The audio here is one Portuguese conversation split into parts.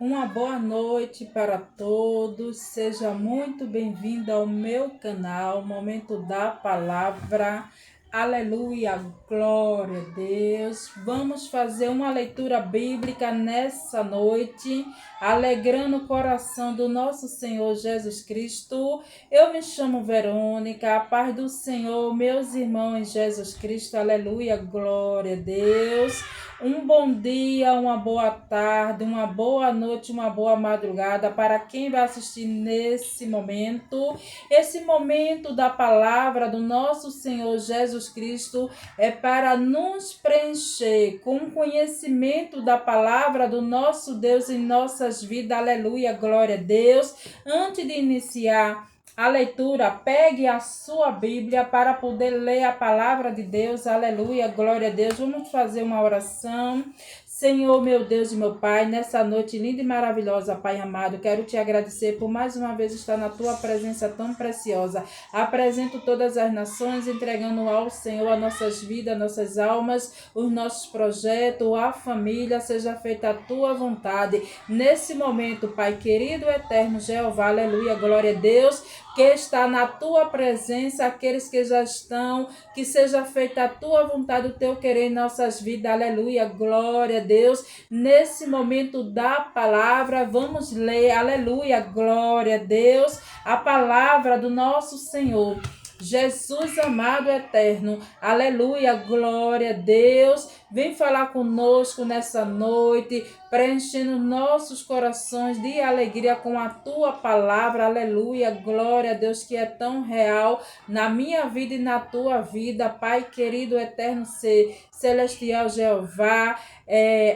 Uma boa noite para todos, seja muito bem-vindo ao meu canal, Momento da Palavra. Aleluia, glória a Deus. Vamos fazer uma leitura bíblica nessa noite, alegrando o coração do nosso Senhor Jesus Cristo. Eu me chamo Verônica, a paz do Senhor, meus irmãos em Jesus Cristo. Aleluia, glória a Deus. Um bom dia, uma boa tarde, uma boa noite, uma boa madrugada para quem vai assistir nesse momento. Esse momento da palavra do nosso Senhor Jesus Cristo é para nos preencher com o conhecimento da palavra do nosso Deus em nossas vidas. Aleluia, glória a Deus. Antes de iniciar a leitura, pegue a sua Bíblia para poder ler a palavra de Deus. Aleluia, glória a Deus. Vamos fazer uma oração. Senhor, meu Deus e meu Pai, nessa noite linda e maravilhosa, Pai amado, quero te agradecer por mais uma vez estar na tua presença tão preciosa. Apresento todas as nações, entregando ao Senhor as nossas vidas, nossas almas, os nossos projetos, a família, seja feita a tua vontade. Nesse momento, Pai querido, eterno, Jeová, aleluia, glória a Deus, que está na tua presença, aqueles que já estão, que seja feita a tua vontade, o teu querer em nossas vidas, aleluia, glória a Deus. Nesse momento da palavra, vamos ler, aleluia, glória a Deus, a palavra do nosso Senhor. Jesus amado eterno, aleluia, glória a Deus, vem falar conosco nessa noite, preenchendo nossos corações de alegria com a tua palavra, aleluia, glória a Deus, que é tão real na minha vida e na tua vida, Pai querido, eterno ser, celestial Jeová,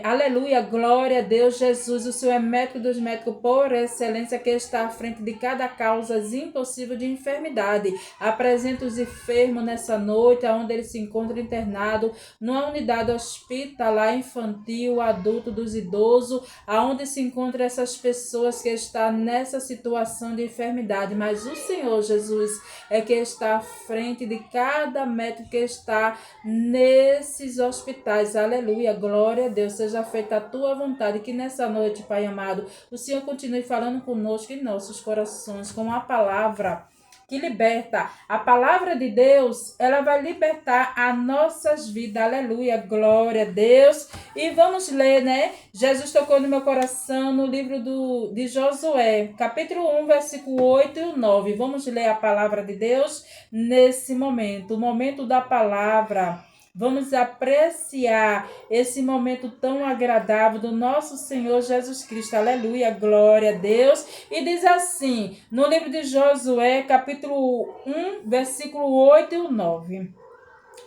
aleluia, glória a Deus, Jesus, o Senhor é médico dos médicos por excelência, que está à frente de cada causa impossível de enfermidade. Apresenta os enfermos nessa noite, onde ele se encontra internado, numa unidade hospitalar infantil, adulto, dos idosos, aonde se encontram essas pessoas que estão nessa situação de enfermidade, mas o Senhor Jesus é que está à frente de cada médico que está nesses hospitais, aleluia, glória a Deus, seja feita a tua vontade, que nessa noite, Pai amado, o Senhor continue falando conosco em nossos corações, com a palavra que liberta. A palavra de Deus, ela vai libertar as nossas vidas, aleluia, glória a Deus. E vamos ler, né? Jesus tocou no meu coração no livro de Josué, capítulo 1, versículo 8 e 9. Vamos ler a palavra de Deus nesse momento, o momento da palavra. Vamos apreciar esse momento tão agradável do nosso Senhor Jesus Cristo. Aleluia, glória a Deus. E diz assim, no livro de Josué, capítulo 1, versículo 8 e 9.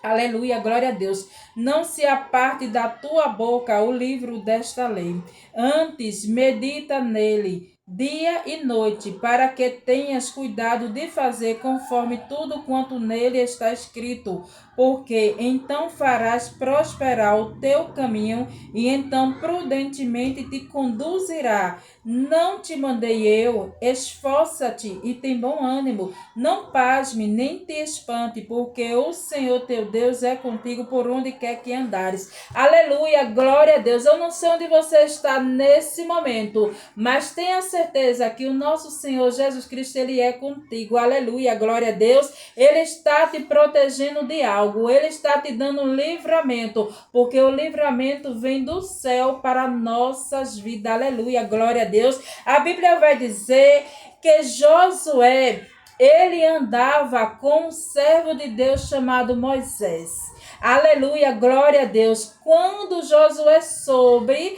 Aleluia, glória a Deus. Não se aparte da tua boca o livro desta lei. Antes, medita nele dia e noite, para que tenhas cuidado de fazer conforme tudo quanto nele está escrito, porque então farás prosperar o teu caminho e então prudentemente te conduzirá. Não te mandei eu? Esforça-te e tem bom ânimo. Não pasme, nem te espante, porque o Senhor teu Deus é contigo por onde quer que andares. Aleluia, glória a Deus. Eu não sei onde você está nesse momento, mas tenha certeza que o nosso Senhor Jesus Cristo, Ele é contigo. Aleluia, glória a Deus. Ele está te protegendo de algo. Ele está te dando um livramento, porque o livramento vem do céu para nossas vidas. Aleluia, glória a Deus. A Bíblia vai dizer que Josué, ele andava com um servo de Deus chamado Moisés. Aleluia, glória a Deus. Quando Josué soube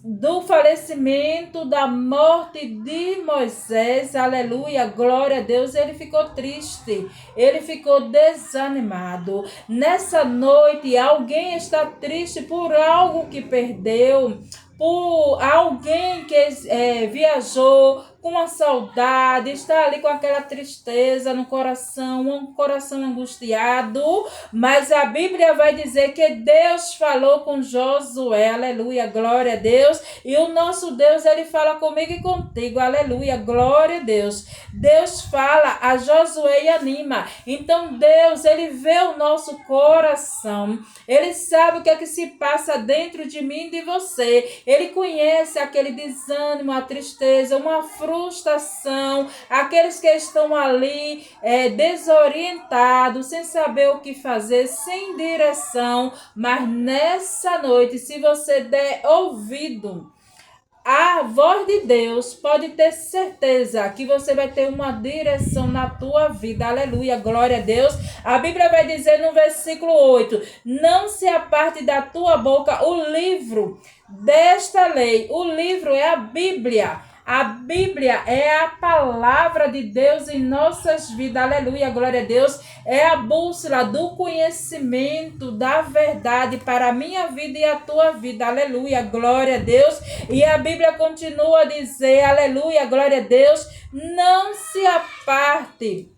do falecimento, da morte de Moisés, aleluia, glória a Deus, ele ficou triste, ele ficou desanimado. Nessa noite, alguém está triste por algo que perdeu, por alguém que viajou com uma saudade, está ali com aquela tristeza no coração, um coração angustiado, mas a Bíblia vai dizer que Deus falou com Josué, aleluia, glória a Deus, e o nosso Deus, ele fala comigo e contigo, aleluia, glória a Deus. Deus fala a Josué e anima. Então Deus, ele vê o nosso coração, ele sabe o que é que se passa dentro de mim e de você, ele conhece aquele desânimo, a tristeza, uma frustração, aqueles que estão ali desorientados, sem saber o que fazer, sem direção, mas nessa noite, se você der ouvido a voz de Deus, pode ter certeza que você vai ter uma direção na tua vida. Aleluia, glória a Deus. A Bíblia vai dizer no versículo 8, não se aparte da tua boca o livro desta lei. O livro é a Bíblia. A Bíblia é a palavra de Deus em nossas vidas, aleluia, glória a Deus, é a bússola do conhecimento, da verdade para a minha vida e a tua vida, aleluia, glória a Deus, e a Bíblia continua a dizer, aleluia, glória a Deus, não se aparte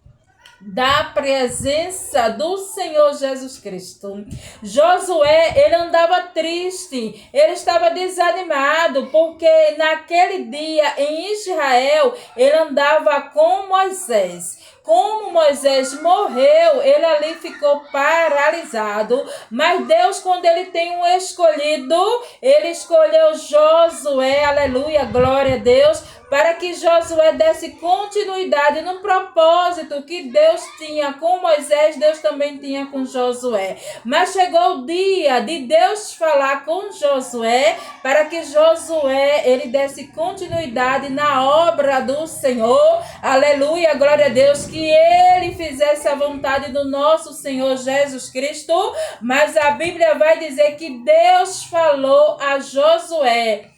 da presença do Senhor Jesus Cristo. Josué, ele andava triste, ele estava desanimado, porque naquele dia em Israel, ele andava com Moisés. Como Moisés morreu, ele ali ficou paralisado, mas Deus, quando ele tem um escolhido, ele escolheu Josué, aleluia, glória a Deus, para que Josué desse continuidade no propósito que Deus tinha com Moisés, Deus também tinha com Josué. Mas chegou o dia de Deus falar com Josué, para que Josué, ele desse continuidade na obra do Senhor, aleluia, glória a Deus, que ele fizesse a vontade do nosso Senhor Jesus Cristo. Mas a Bíblia vai dizer que Deus falou a Josué,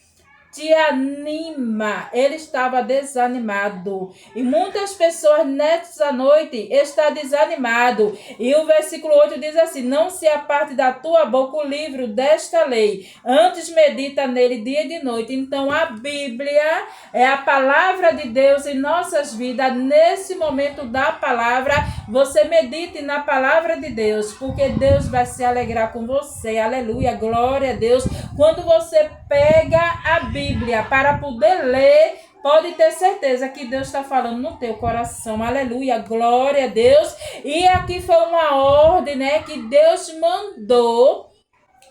te anima, ele estava desanimado, e muitas pessoas nessa noite estão desanimadas, e o versículo 8 diz assim, não se aparte da tua boca o livro desta lei, antes medita nele dia e de noite. Então a Bíblia é a palavra de Deus em nossas vidas. Nesse momento da palavra, você medite na palavra de Deus, porque Deus vai se alegrar com você, aleluia, glória a Deus. Quando você pega a Bíblia para poder ler, pode ter certeza que Deus está falando no teu coração, aleluia, glória a Deus. E aqui foi uma ordem, né, que Deus mandou,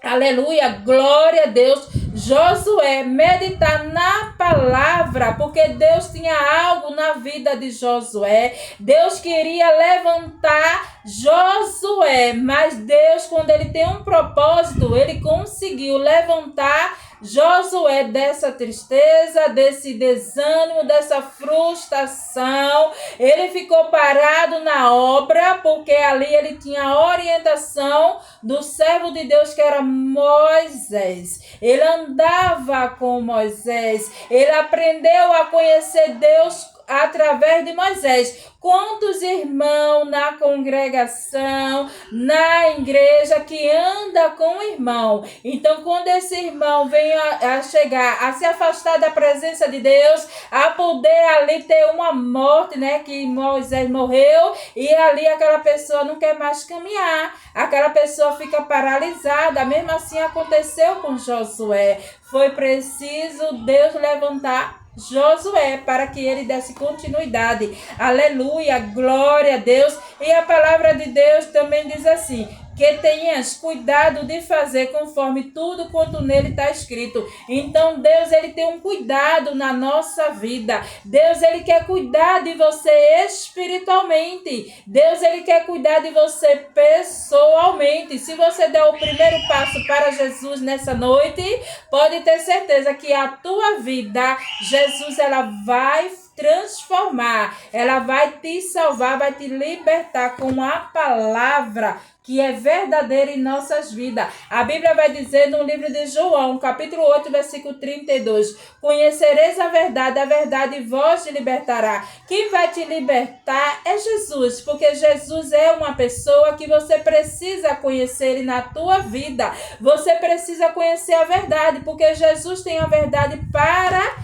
aleluia, glória a Deus, Josué meditar na palavra, porque Deus tinha algo na vida de Josué. Deus queria levantar Josué, mas Deus, quando ele tem um propósito, ele conseguiu levantar Josué dessa tristeza, desse desânimo, dessa frustração. Ele ficou parado na obra, porque ali ele tinha a orientação do servo de Deus, que era Moisés. Ele andava com Moisés, ele aprendeu a conhecer Deus através de Moisés. Quantos irmãos na congregação, na igreja, que anda com o irmão? Então, quando esse irmão vem a chegar, a se afastar da presença de Deus, a poder ali ter uma morte, né, que Moisés morreu, e ali aquela pessoa não quer mais caminhar, aquela pessoa fica paralisada. Mesmo assim aconteceu com Josué. Foi preciso Deus levantar Josué para que ele desse continuidade, aleluia, glória a Deus. E a palavra de Deus também diz assim, que tenhas cuidado de fazer conforme tudo quanto nele está escrito. Então Deus, ele tem um cuidado na nossa vida. Deus, ele quer cuidar de você espiritualmente. Deus, ele quer cuidar de você pessoalmente. Se você der o primeiro passo para Jesus nessa noite, pode ter certeza que a tua vida, Jesus, ela vai transformar, ela vai te salvar, vai te libertar com a palavra que é verdadeira em nossas vidas. A Bíblia vai dizer no livro de João, capítulo 8, versículo 32, conhecereis a verdade vos libertará. Quem vai te libertar é Jesus, porque Jesus é uma pessoa que você precisa conhecer ele na tua vida. Você precisa conhecer a verdade, porque Jesus tem a verdade para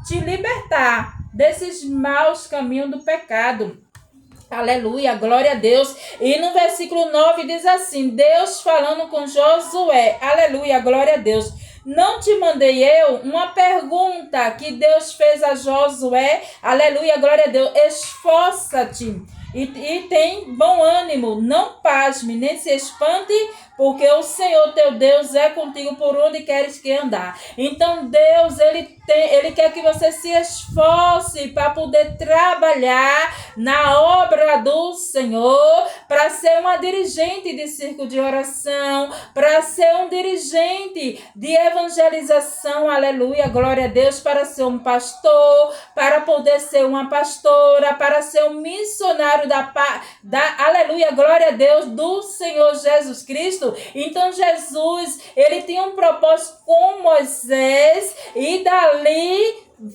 te libertar. desses maus caminhos do pecado. Aleluia, glória a Deus. E no versículo 9 diz assim, Deus falando com Josué, aleluia, glória a Deus. Não te mandei eu? Uma pergunta que Deus fez a Josué, aleluia, glória a Deus. Esforça-te e tem bom ânimo, não pasme, nem se espante, porque o Senhor teu Deus é contigo por onde queres que andar. Então Deus, ele quer que você se esforce para poder trabalhar na obra do Senhor, para ser uma dirigente de círculo de oração, para ser um dirigente de evangelização, aleluia, glória a Deus, para ser um pastor, para poder ser uma pastora, para ser um missionário aleluia, glória a Deus, do Senhor Jesus Cristo. Então Jesus, ele tinha um propósito com Moisés e dali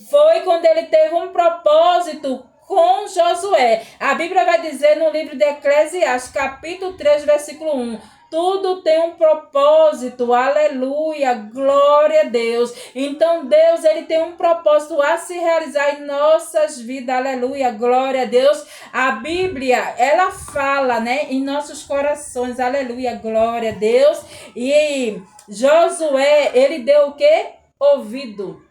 foi quando ele teve um propósito com Josué. A Bíblia vai dizer no livro de Eclesiastes, capítulo 3, versículo 1, tudo tem um propósito, aleluia, glória a Deus. Então Deus, ele tem um propósito a se realizar em nossas vidas, aleluia, glória a Deus. A Bíblia, ela fala, né, em nossos corações, aleluia, glória a Deus. E Josué, ele deu o quê? Ouvido.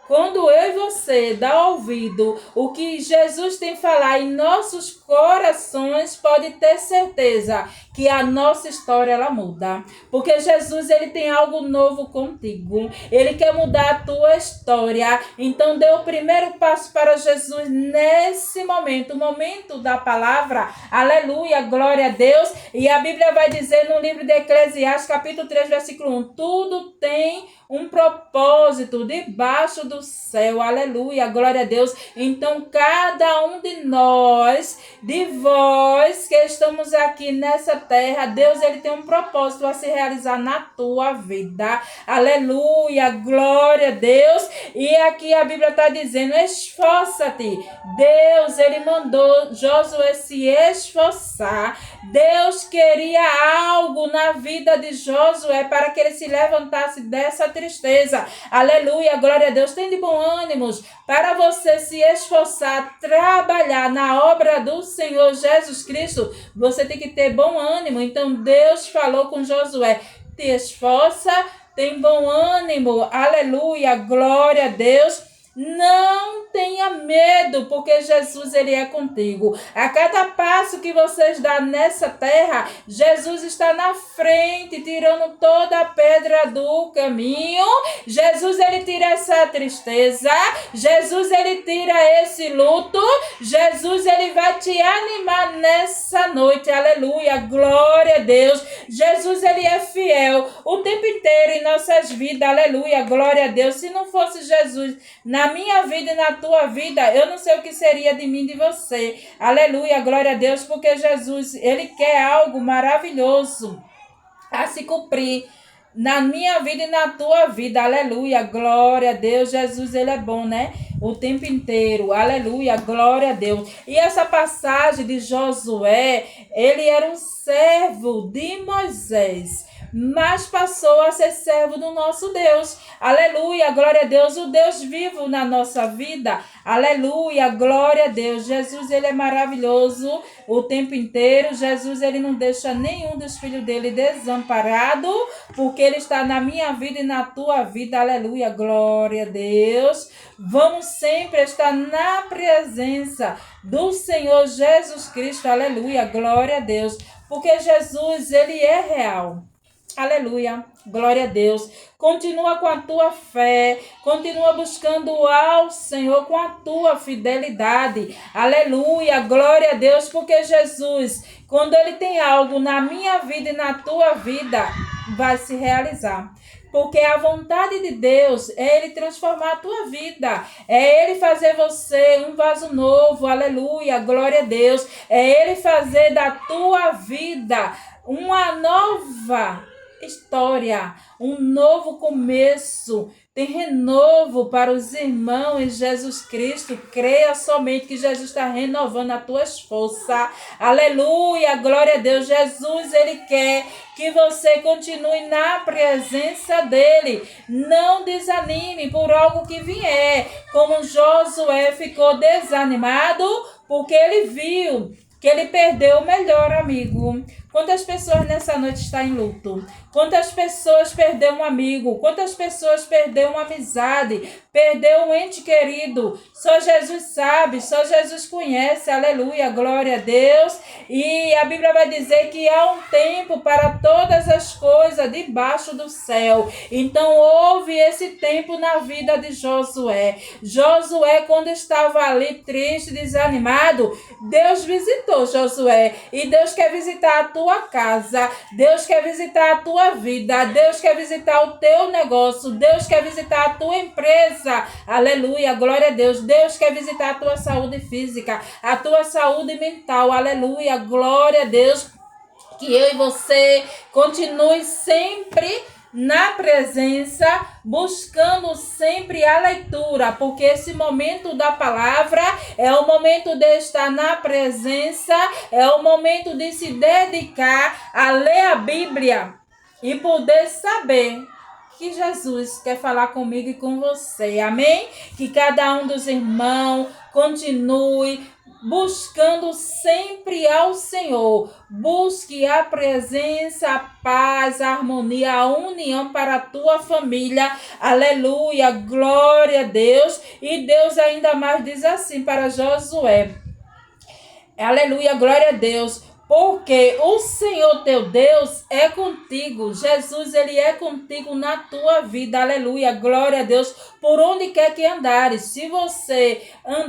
Quando eu e você dá ouvido o que Jesus tem falar em nossos corações, pode ter certeza que a nossa história ela muda. Porque Jesus, ele tem algo novo contigo. Ele quer mudar a tua história. Então dê o primeiro passo para Jesus nesse momento, o momento da palavra. Aleluia, glória a Deus. E a Bíblia vai dizer no livro de Eclesiastes, capítulo 3, versículo 1, tudo tem um propósito debaixo do céu, aleluia, glória a Deus. Então cada um de nós, de vós que estamos aqui nessa terra, Deus, ele tem um propósito a se realizar na tua vida, aleluia, glória a Deus. E aqui a Bíblia está dizendo, esforça-te. Deus, ele mandou Josué se esforçar. Deus queria algo na vida de Josué para que ele se levantasse dessa tristeza. Aleluia, glória a Deus. Tem de bom ânimo para você se esforçar, trabalhar na obra do Senhor Jesus Cristo. Você tem que ter bom ânimo. Então Deus falou com Josué, te esforça, tem bom ânimo. Aleluia, glória a Deus. Não tenha medo, porque Jesus, ele é contigo. A cada passo que vocês dão nessa terra, Jesus está na frente, tirando toda a pedra do caminho. Jesus, ele tira essa tristeza. Jesus, ele tira esse luto. Jesus, ele vai te animar nessa noite. Aleluia, glória a Deus. Jesus, ele é fiel o tempo inteiro em nossas vidas. Aleluia, glória a Deus. Se não fosse Jesus na minha vida e na tua vida, eu não sei o que seria de mim e de você. Aleluia, glória a Deus, porque Jesus, ele quer algo maravilhoso a se cumprir na minha vida e na tua vida. Aleluia, glória a Deus. Jesus, ele é bom, né? O tempo inteiro. Aleluia, glória a Deus. E essa passagem de Josué, ele era um servo de Moisés, mas passou a ser servo do nosso Deus. Aleluia, glória a Deus, o Deus vivo na nossa vida. Aleluia, glória a Deus. Jesus, ele é maravilhoso o tempo inteiro. Jesus, ele não deixa nenhum dos filhos dele desamparado, porque ele está na minha vida e na tua vida. Aleluia, glória a Deus. Vamos sempre estar na presença do Senhor Jesus Cristo. Aleluia, glória a Deus, porque Jesus, ele é real. Aleluia, glória a Deus. Continua com a tua fé, continua buscando ao Senhor com a tua fidelidade. Aleluia, glória a Deus, porque Jesus, quando ele tem algo na minha vida e na tua vida, vai se realizar. Porque a vontade de Deus é ele transformar a tua vida, é ele fazer você um vaso novo. Aleluia, glória a Deus. É ele fazer da tua vida uma nova história, um novo começo, tem renovo para os irmãos em Jesus Cristo. Creia somente que Jesus está renovando as tuas forças. Aleluia, glória a Deus. Jesus, Ele quer que você continue na presença dEle. Não desanime por algo que vier. Como Josué ficou desanimado porque ele viu que ele perdeu o melhor amigo. Quantas pessoas nessa noite estão em luto? Quantas pessoas perderam um amigo? Quantas pessoas perderam uma amizade? Perdeu um ente querido? Só Jesus sabe, só Jesus conhece. Aleluia, glória a Deus. E a Bíblia vai dizer que há um tempo para todas as coisas debaixo do céu. Então houve esse tempo na vida de Josué. Josué, quando estava ali triste, desanimado, Deus visitou Josué. E Deus quer visitar a tua casa. Deus quer visitar a tua vida. Deus quer visitar o teu negócio. Deus quer visitar a tua empresa. Aleluia, glória a Deus. Deus quer visitar a tua saúde física, a tua saúde mental. Aleluia, glória a Deus. Que eu e você continue sempre na presença, buscando sempre a leitura, porque esse momento da palavra é o momento de estar na presença, é o momento de se dedicar a ler a Bíblia e poder saber que Jesus quer falar comigo e com você, amém? Que cada um dos irmãos continue buscando sempre ao Senhor. Busque a presença, a paz, a harmonia, a união para a tua família. Aleluia, glória a Deus. E Deus ainda mais diz assim para Josué. Aleluia, glória a Deus. Porque o Senhor teu Deus é contigo. Jesus, Ele é contigo na tua vida. Aleluia, glória a Deus. Por onde quer que andares. Se você andar